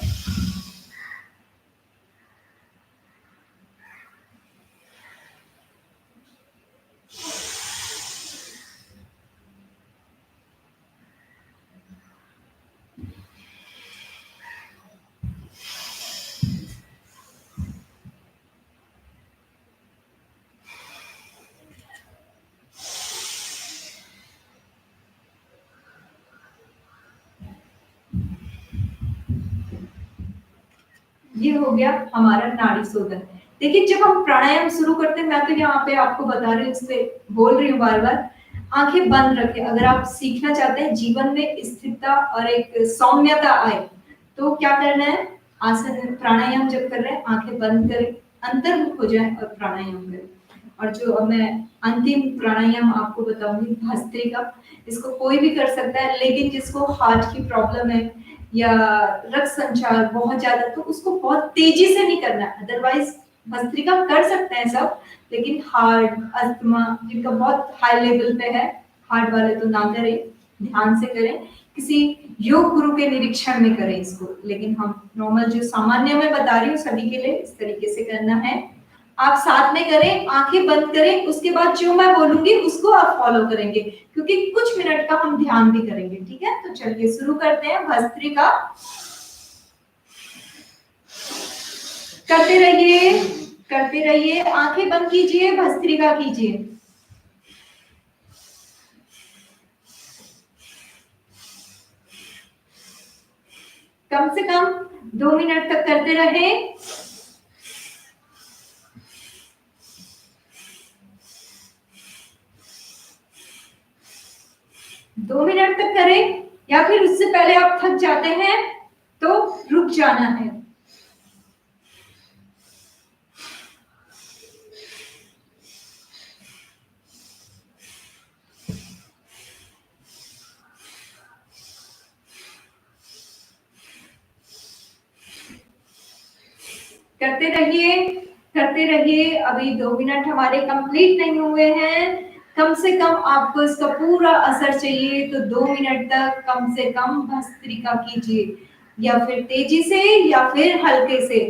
ये हो गया हमारा नाड़ी शोधन। देखिए, जब हम प्राणायाम शुरू करते हैं, मैं तो यहाँ पे आपको बता रही हूँ, इसलिए बोल रही हूँ बार बार, आंखें बंद रखें। अगर आप सीखना चाहते हैं जीवन में स्थिरता और एक सौम्यता आए, तो क्या करना है, आसन प्राणायाम जब कर रहे हैं आंखें बंद करें, अंतर्मुख हो जाए और प्राणायाम करें। और जो अब मैं अंतिम प्राणायाम आपको बताऊंगी भस्त्रिका, इसको कोई भी कर सकता है, लेकिन जिसको हार्ट की प्रॉब्लम है या रक्त संचार बहुत ज्यादा, तो उसको बहुत तेजी से नहीं करना है। अदरवाइज भस्त्रिका कर सकते हैं सब, लेकिन हार्ट, अस्थमा जिनका बहुत हाई लेवल पे है, हार्ट वाले तो ना करें, ध्यान से करें, किसी योग गुरु के निरीक्षण में करें इसको। लेकिन हम नॉर्मल जो सामान्य मैं बता रही हूँ सभी के लिए इस तरीके से करना है। आप साथ में करें, आंखें बंद करें, उसके बाद जो मैं बोलूंगी उसको आप फॉलो करेंगे, क्योंकि कुछ मिनट का हम ध्यान भी करेंगे। ठीक है, तो चलिए शुरू करते हैं भस्त्रिका। करते रहिए, करते रहिए, आंखें बंद कीजिए, भस्त्रिका कीजिए। कम से कम 2 मिनट तक करते रहे। दो मिनट तक करें, या फिर उससे पहले आप थक जाते हैं तो रुक जाना है। करते रहिए, करते रहिए। अभी 2 मिनट हमारे कंप्लीट नहीं हुए हैं। कम से कम आपको इसका पूरा असर चाहिए तो 2 मिनट तक कम से कम भस्त्रिका कीजिए, या फिर तेजी से या फिर हल्के से।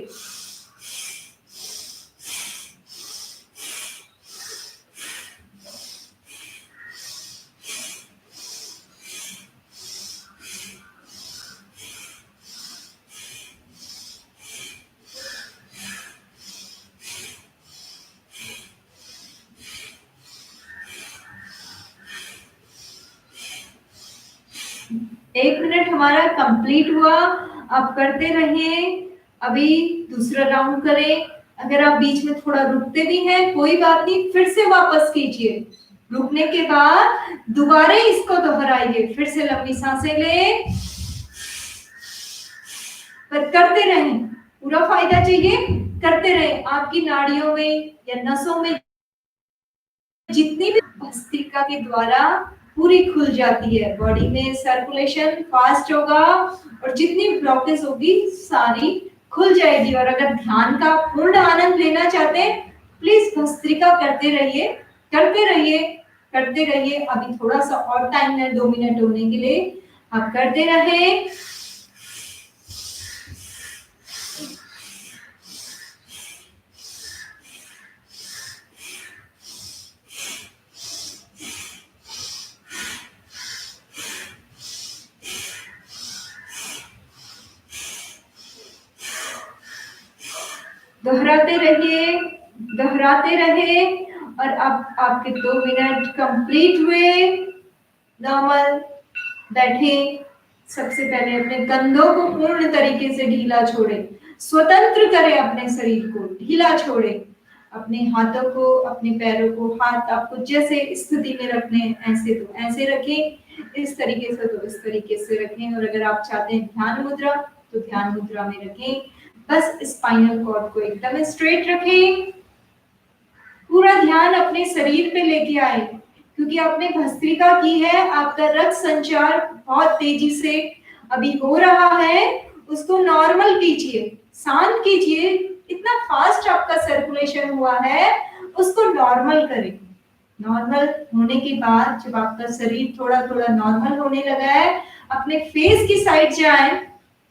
एक मिनट हमारा कंप्लीट हुआ। आप करते रहिए। अभी दूसरा राउंड करें। अगर आप बीच में थोड़ा रुकते भी हैं कोई बात नहीं, फिर से वापस कीजिए। रुकने के बाद दोबारा इसको दोहराइए। फिर से लंबी सांसें लें, पर करते रहें। पूरा फायदा चाहिए, करते रहें। आपकी नाड़ियों में या नसों में जितनी भी भस्त्रिका के द्वारा पूरी खुल जाती है, बॉडी में सर्कुलेशन फास्ट होगा और जितनी ब्लॉकेज होगी सारी खुल जाएगी। और अगर ध्यान का पूर्ण आनंद लेना चाहते हैं, प्लीज भस्त्रिका करते रहिए, करते रहिए, करते रहिए। अभी थोड़ा सा और टाइम है 2 मिनट होने के लिए, आप करते रहे। दोहराते रहिए, दोहराते रहे। और अब आपके 2 मिनट कंप्लीट हुए। नॉर्मल बैठे। सबसे पहले अपने कंधों को पूर्ण तरीके से ढीला छोड़े, स्वतंत्र करें अपने शरीर को, ढीला छोड़े। अपने हाथों को, अपने पैरों को, हाथ आपको जैसे स्थिति में रखने हैं ऐसे तो ऐसे रखें, इस तरीके से तो इस तरीके से रखें। और अगर आप चाहते हैं ध्यान मुद्रा तो ध्यान मुद्रा में रखें। बस स्पाइनल कॉर्ड को एकदम स्ट्रेट रखें। पूरा ध्यान अपने शरीर पे लेके आए, क्योंकि आपने भस्त्रिका की है। आपका रक्त संचार बहुत तेजी से अभी हो रहा है, उसको नॉर्मल कीजिए, शांत कीजिए। इतना फास्ट आपका सर्कुलेशन हुआ है, उसको नॉर्मल करें। नॉर्मल होने के बाद जब आपका शरीर थोड़ा थोड़ा नॉर्मल होने लगा है, अपने फेस की साइड जाएं,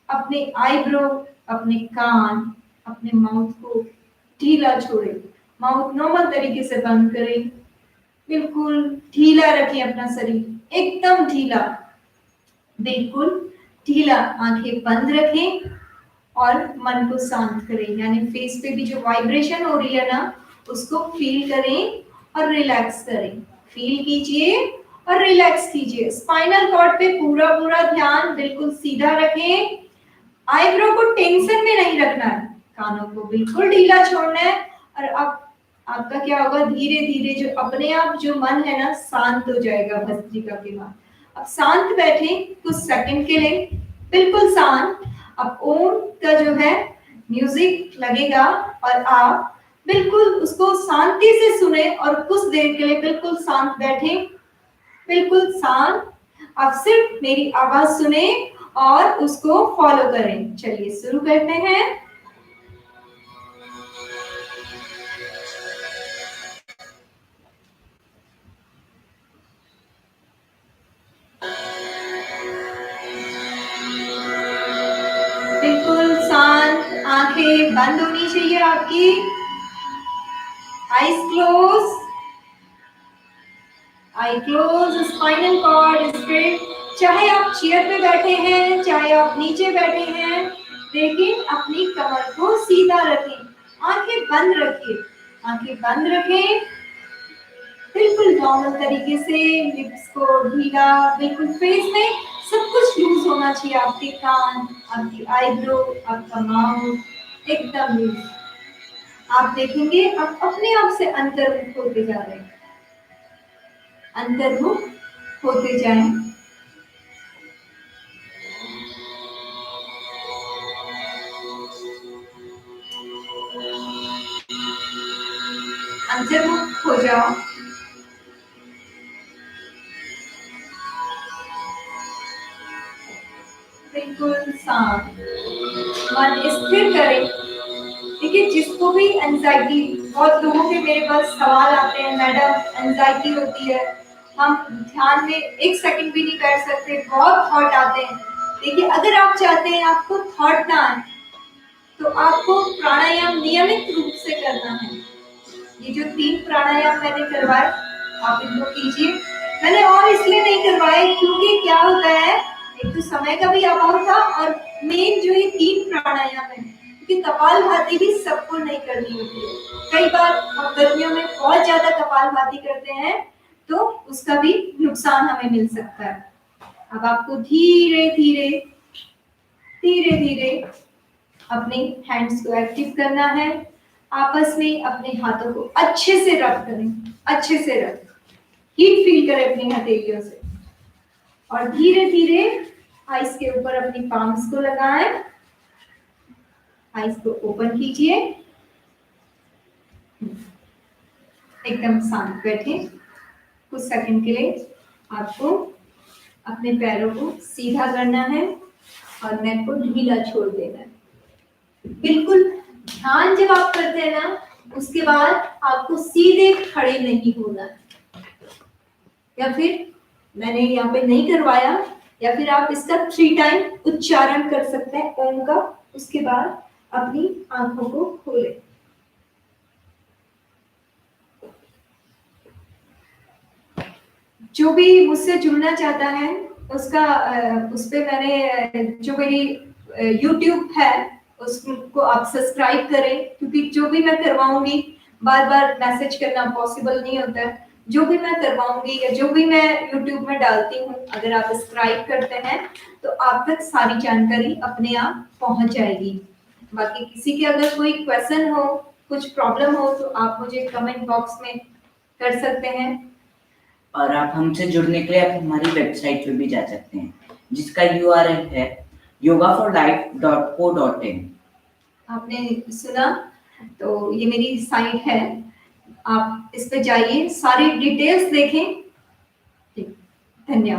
अपने आईब्रो, अपने कान, अपने माउथ को ढीला छोड़े। माउथ नॉर्मल तरीके से बंद करें। बिल्कुल ढीला रखें अपना शरीर, एकदम ढीला, बिल्कुल ढीला। आंखें बंद रखें और मन को शांत करें। यानी फेस पे भी जो वाइब्रेशन हो रही है ना, उसको फील करें और रिलैक्स करें। फील कीजिए और रिलैक्स कीजिए। स्पाइनल कॉर्ड पे पूरा पूरा ध्यान बिल्कुल सीधा रखें। आईब्रो को टेंशन में नहीं रखना है, कानों को बिल्कुल ढीला छोड़ना है। और अब आपका क्या होगा, धीरे धीरे जो अपने आप जो मन है ना शांत हो जाएगा भस्त्रिका के बाद। अब शांत बैठे कुछ सेकंड के लिए, बिल्कुल शांत। अब ओम का जो है म्यूजिक लगेगा और आप बिल्कुल उसको शांति से सुने और कुछ देर के लिए बिल्कुल शांत बैठे, बिल्कुल शांत। अब सिर्फ मेरी आवाज सुने और उसको फॉलो करें। चलिए शुरू करते हैं। बिल्कुल शांत, आंखें बंद होनी चाहिए आपकी, eyes close, eye close, spinal cord straight. चाहे आप चेयर पे बैठे हैं, चाहे आप नीचे बैठे हैं, लेकिन अपनी कमर को सीधा रखें, आंखें बंद रखिए, आंखें बंद रखें, बिल्कुल नॉर्मल तरीके से, लिप्स को ढीला, बिल्कुल फेस में सब कुछ लूज होना चाहिए, आपके कान, आपकी आईब्रो, आपका माउथ एकदम लूज। आप देखेंगे आप अपने आप से अंतर्मुख होते जा रहे हैं, अंतर्मुख होते जाएं। अंतर्मुख हो जाओ। बिल्कुल शांत, मन स्थिर करें। देखिए जिसको भी एंजाइटी, बहुत लोगों के मेरे पास सवाल आते हैं, मैडम एंजाइटी होती है, हम ध्यान में एक सेकंड भी नहीं बैठ सकते, बहुत थॉट आते हैं। देखिए अगर आप चाहते हैं आपको थॉट ना आए, तो आपको प्राणायाम नियमित रूप से करना है। ये जो 3 प्राणायाम मैंने करवाए, आप इनको कीजिए। मैंने और इसलिए नहीं करवाए क्योंकि क्या होता है, एक तो समय का भी अभाव था, और मेन जो ये 3 प्राणायाम है, क्योंकि कपालभाति भी सबको नहीं करनी होती है। कई बार हम गर्मियों में बहुत ज्यादा कपालभाति करते हैं, तो उसका भी नुकसान हमें मिल सकता है। अब आपको धीरे धीरे धीरे धीरे अपने हैंड्स को एक्टिव करना है। आपस में अपने हाथों को अच्छे से रब करें, अच्छे से रब, हीट फील करें अपनी हथेलियों से, और धीरे धीरे आइस के ऊपर अपनी पाम्स को लगाएं, आइस को ओपन कीजिए, एकदम शांत बैठे। कुछ सेकंड के लिए आपको अपने पैरों को सीधा करना है और नेक को ढीला छोड़ देना है। बिल्कुल ध्यान जब आप करते हैं ना, उसके बाद आपको सीधे खड़े नहीं होना है, या फिर मैंने यहाँ पे नहीं करवाया, या फिर आप इसका 3 टाइम उच्चारण कर सकते हैं ओम का, उसके बाद अपनी आंखों को खोलें। जो भी मुझसे जुड़ना चाहता है उसका उस पे मैंने जो मेरी YouTube है उसको आप सब्सक्राइब करें, क्योंकि जो भी मैं करवाऊंगी बार बार मैसेज करना पॉसिबल नहीं होता है। जो भी मैं करवाऊंगी या जो भी मैं YouTube में डालती हूँ, अगर आप सब्सक्राइब करते हैं तो आप तक सारी जानकारी अपने आप पहुंच जाएगी। बाकी किसी के अगर कोई क्वेश्चन हो, कुछ प्रॉब्लम हो, तो आप मुझे कमेंट बॉक्स में कर सकते हैं।
और आप हमसे जुड़ने के लिए आप हमारी वेबसाइट पे भी जा सकते हैं, जिसका URL है yogaforlife.co.in।
आपने सुना, तो ये मेरी साइट है, आप इस पे जाइए, सारी डिटेल्स देखें। धन्यवाद।